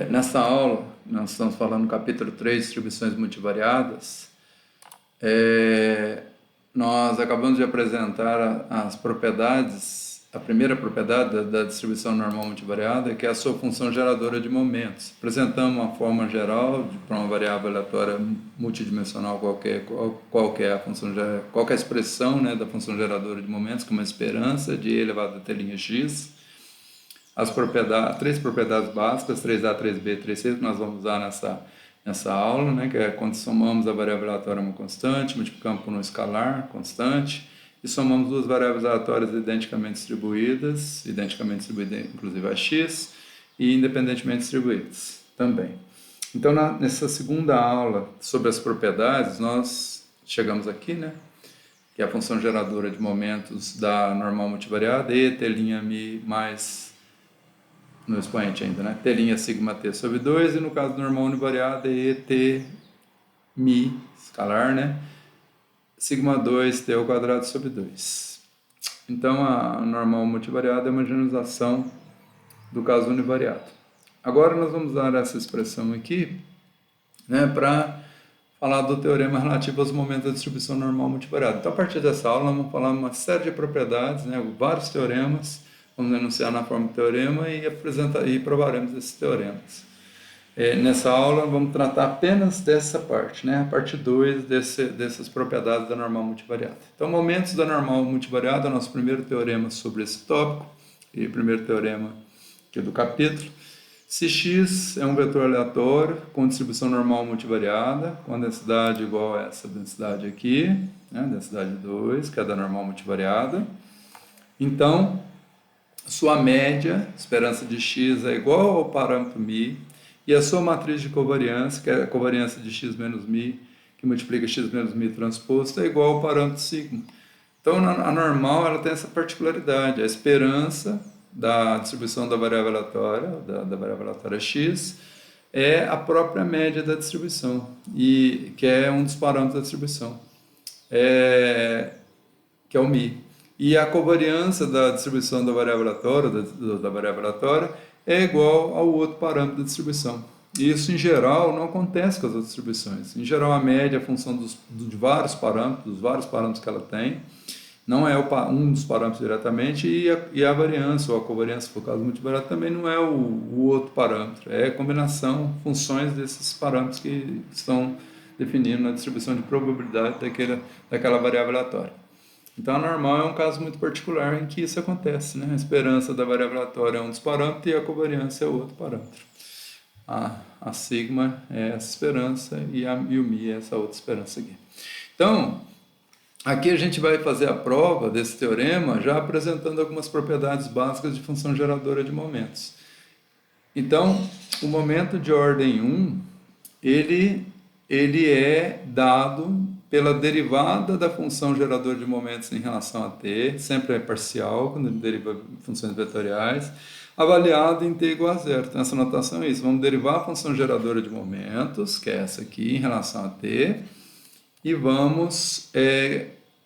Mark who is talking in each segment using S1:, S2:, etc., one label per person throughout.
S1: Nessa aula, nós estamos falando no capítulo 3, distribuições multivariadas. É, Nós acabamos de apresentar as propriedades, a primeira propriedade da distribuição normal multivariada, que é a sua função geradora de momentos. Apresentamos uma forma geral para uma variável aleatória multidimensional qual que é a função, qual que é a expressão, né, da função geradora de momentos, como a esperança de e elevado a t' x. As propriedades, três propriedades básicas, 3A, 3B, 3C, que nós vamos usar nessa aula, né, que é quando somamos a variável aleatória a uma constante, multiplicamos por um escalar constante, e somamos duas variáveis aleatórias identicamente distribuídas inclusive a x, e independentemente distribuídas também. Então, nessa segunda aula sobre as propriedades, nós chegamos aqui, né, que é a função geradora de momentos da normal multivariada, e t'mi mais no expoente ainda, né? T' sigma t sobre 2, e no caso do normal univariada, et mi, escalar, né? Sigma 2 t ao quadrado sobre 2. Então, a normal multivariada é uma generalização do caso univariado. Agora, nós vamos usar essa expressão aqui, né, para falar do teorema relativo aos momentos da distribuição normal multivariada. Então, a partir dessa aula, nós vamos falar uma série de propriedades, né, vários teoremas, vamos enunciar na forma de teorema e provaremos esses teoremas. Nessa aula, vamos tratar apenas dessa parte, né, a parte 2 dessas propriedades da normal multivariada. Então, momentos da normal multivariada é o nosso primeiro teorema sobre esse tópico, e o primeiro teorema aqui do capítulo. Se x é um vetor aleatório com distribuição normal multivariada, com a densidade igual a essa densidade aqui, né, densidade 2, que é da normal multivariada, então sua média, esperança de x, é igual ao parâmetro μ, e a sua matriz de covariância, que é a covariância de x menos μ, que multiplica x menos μ transposto, é igual ao parâmetro sigma. Então, a normal ela tem essa particularidade, a esperança da distribuição da variável aleatória, da variável aleatória x, é a própria média da distribuição, e que é um dos parâmetros da distribuição, que é o μ. E a covariância da distribuição da variável aleatória é igual ao outro parâmetro da distribuição. E isso, em geral, não acontece com as outras distribuições. Em geral, a média é a função de vários parâmetros que ela tem, não é um dos parâmetros diretamente, e a variância, ou a covariância, se for o caso multivariado, também não é o outro parâmetro. É a combinação, funções desses parâmetros que estão definindo na distribuição de probabilidade daquela variável aleatória. Então, a normal é um caso muito particular em que isso acontece, né? A esperança da variável aleatória é um dos parâmetros e a covariância é outro parâmetro. A sigma é essa esperança e o μ é essa outra esperança aqui. Então, aqui a gente vai fazer a prova desse teorema já apresentando algumas propriedades básicas de função geradora de momentos. Então, o momento de ordem 1, ele é dado pela derivada da função geradora de momentos em relação a t, sempre é parcial, quando ele deriva funções vetoriais, avaliado em t igual a zero. Então, essa notação é isso. Vamos derivar a função geradora de momentos, que é essa aqui, em relação a t, e vamos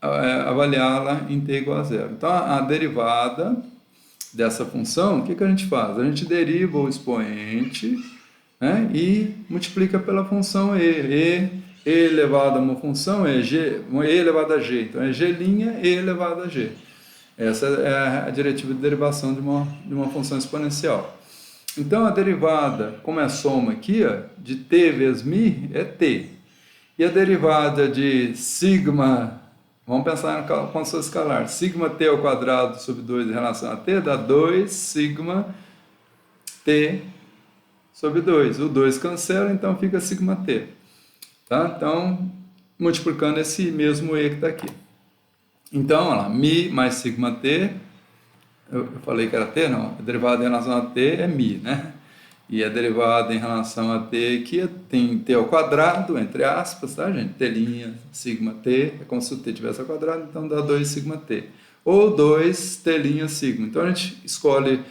S1: avaliá-la em t igual a zero. Então, a derivada dessa função, o que a gente faz? A gente deriva o expoente, né, e multiplica pela função e elevado a uma função é e elevado a g. Então, é g' e elevado a g. Essa é a diretiva de derivação de uma função exponencial. Então, a derivada, como é a soma aqui, ó, de t vezes μ, é t. E a derivada de sigma, vamos pensar na constante escalar, sigma t ao quadrado sobre 2 em relação a t, dá 2 sigma t sobre 2. O 2 cancela, então fica sigma t. Tá? Então, multiplicando esse mesmo e que está aqui. Então, olha lá, μ mais sigma t, eu falei que era t, não, a derivada em relação a t é μ, né? E a derivada em relação a t aqui tem t ao quadrado, entre aspas, tá, gente? T' sigma t, é como se o t tivesse ao quadrado, então dá 2 sigma t. Ou 2 t' sigma. Então, a gente escolhe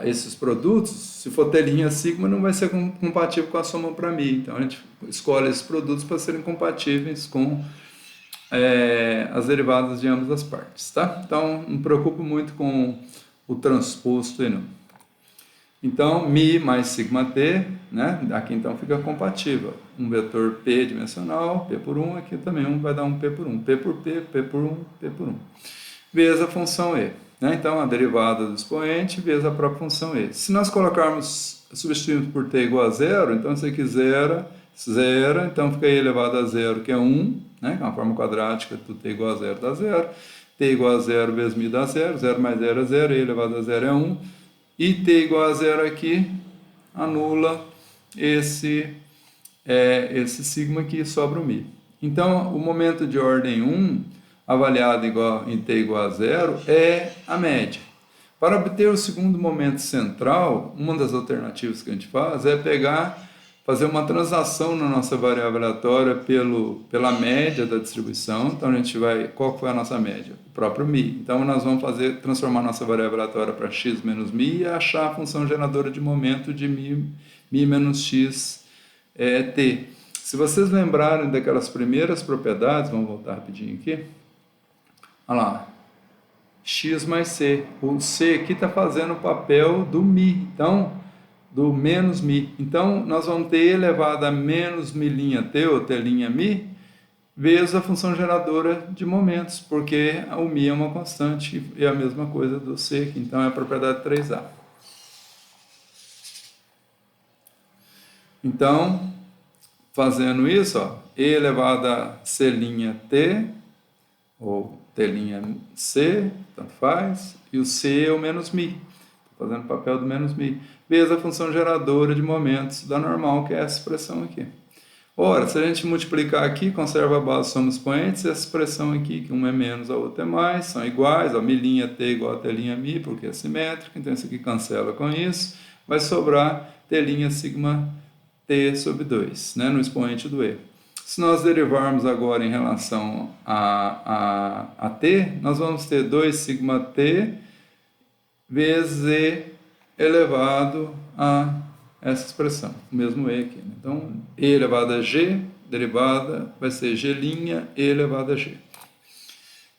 S1: esses produtos, se for t' sigma, não vai ser compatível com a soma para μ. Então, a gente escolhe esses produtos para serem compatíveis com as derivadas de ambas as partes, tá? Então, não me preocupo muito com o transposto aí, não. Então, mi mais sigma t, né? Aqui então fica compatível. Um vetor p dimensional, p por 1, aqui também vai dar um p por 1. P por p, p por 1, p por 1. Vezes a função e. Né? Então, a derivada do expoente vezes a própria função e. Se nós colocarmos, substituirmos por t igual a zero, então isso aqui zero, então fica e elevado a zero, que é 1, né? Que é uma forma quadrática do t igual a zero dá zero. T igual a zero vezes mi dá zero, 0 mais 0 é 0, e elevado a zero é 1. E t igual a zero aqui anula esse sigma aqui, sobra o mi. Então, o momento de ordem 1, avaliado em t igual a zero, é a média. Para obter o segundo momento central, uma das alternativas que a gente faz é fazer uma transação na nossa variável aleatória pela média da distribuição. Então, a gente vai... Qual foi a nossa média? O próprio mi. Então, nós vamos transformar a nossa variável aleatória para x menos mi e achar a função geradora de momento de mi menos x t. Se vocês lembrarem daquelas primeiras propriedades, vamos voltar rapidinho aqui. Olha lá. X mais c. O c aqui está fazendo o papel do mi. Então, do menos mi. Então, nós vamos ter elevado a menos mi' t, ou t' mi, vezes a função geradora de momentos, porque o mi é uma constante e é a mesma coisa do c aqui. Então, é a propriedade 3a. Então, fazendo isso, ó, e elevado a c' ou t', tanto faz, e o c é o menos mi. Estou fazendo o papel do menos mi. Vezes a função geradora de momentos da normal, que é essa expressão aqui. Ora, se a gente multiplicar aqui, conserva a base, somos expoentes, essa expressão aqui, que um é menos, a outra é mais, são iguais, ó, mi' t igual a t' mi, porque é simétrico, então isso aqui cancela com isso, vai sobrar t' sigma t sobre 2, né, no expoente do e. Se nós derivarmos agora em relação a t, nós vamos ter 2 sigma t vezes e elevado a essa expressão, o mesmo e aqui. Então, e elevado a g, derivada vai ser g' e elevado a g.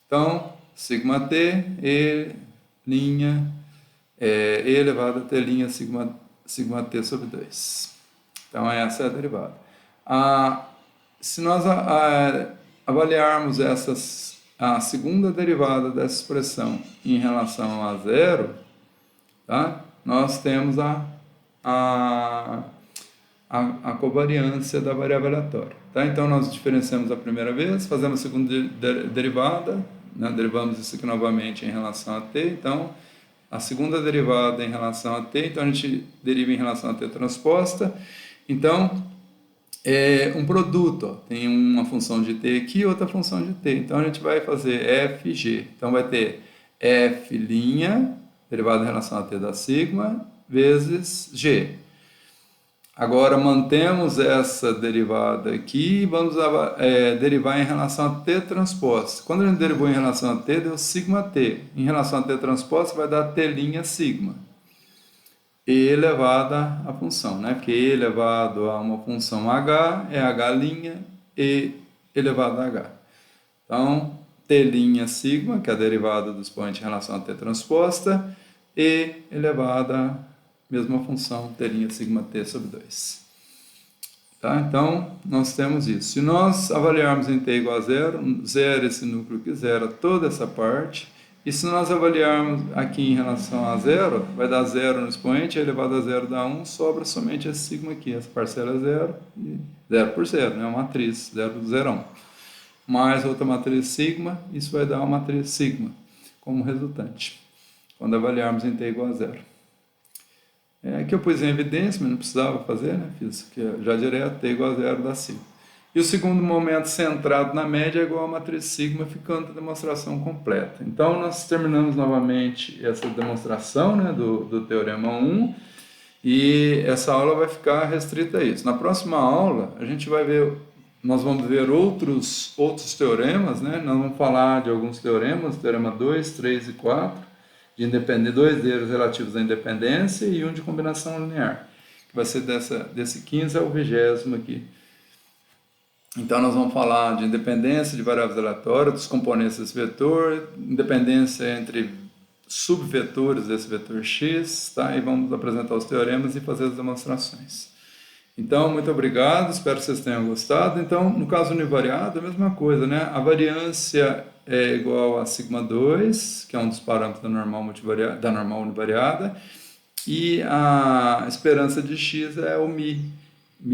S1: Então, sigma t, e elevado a t' sigma t sobre 2. Então, essa é a derivada. Se nós avaliarmos a segunda derivada dessa expressão em relação a zero, tá? Nós temos a covariância da variável aleatória. Tá? Então, nós diferenciamos a primeira vez, fazemos a segunda derivada, né? Derivamos isso aqui novamente em relação a t. Então, a segunda derivada em relação a t, então a gente deriva em relação a t transposta. Então, é um produto, ó, tem uma função de t aqui e outra função de t. Então, a gente vai fazer fg. Então, vai ter f', derivada em relação a t da sigma, vezes g. Agora, mantemos essa derivada aqui e vamos derivar em relação a t transposta. Quando a gente derivou em relação a t, deu sigma t. Em relação a t transposta, vai dar t' sigma. E elevada à função, né? Porque e elevado a uma função h é h' e elevado a h. Então, t' sigma, que é a derivada do expoente em relação a t transposta, e elevada à mesma função, t' sigma t sobre 2. Tá? Então, nós temos isso. Se nós avaliarmos em t igual a zero, zero esse núcleo que zera toda essa parte. E se nós avaliarmos aqui em relação a zero, vai dar zero no expoente, elevado a zero dá 1, sobra somente esse sigma aqui. Essa parcela é zero, e 0 por 0, né? Uma matriz, 0 por 0, 1. Mais outra matriz sigma, isso vai dar uma matriz sigma como resultante, quando avaliarmos em t igual a zero. Aqui eu pus em evidência, mas não precisava fazer, né? Fiz aqui já direto, t igual a zero dá sigma. E o segundo momento centrado na média é igual a matriz sigma, ficando a demonstração completa. Então, nós terminamos novamente essa demonstração, né, do Teorema 1, e essa aula vai ficar restrita a isso. Na próxima aula, nós vamos ver outros teoremas, né? Nós vamos falar de alguns teoremas, teorema 2, 3 e 4, dois deles relativos à independência e um de combinação linear, que vai ser desse 15 ao 20º aqui. Então, nós vamos falar de independência de variáveis aleatórias, dos componentes desse vetor, independência entre subvetores desse vetor x, tá? E vamos apresentar os teoremas e fazer as demonstrações. Então, muito obrigado, espero que vocês tenham gostado. Então, no caso univariado, a mesma coisa, né? A variância é igual a σ2, que é um dos parâmetros da normal univariada, e a esperança de x é o mi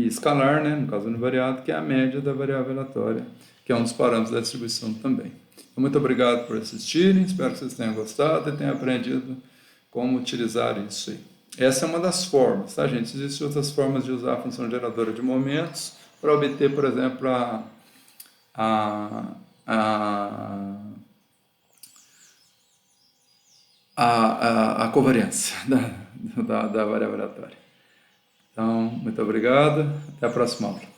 S1: escalar, né? No caso univariado, que é a média da variável aleatória, que é um dos parâmetros da distribuição também. Então, muito obrigado por assistirem, espero que vocês tenham gostado e tenham aprendido como utilizar isso aí. Essa é uma das formas, tá, gente? Existem outras formas de usar a função geradora de momentos para obter, por exemplo, a covariância da variável aleatória. Então, muito obrigado. Até a próxima aula.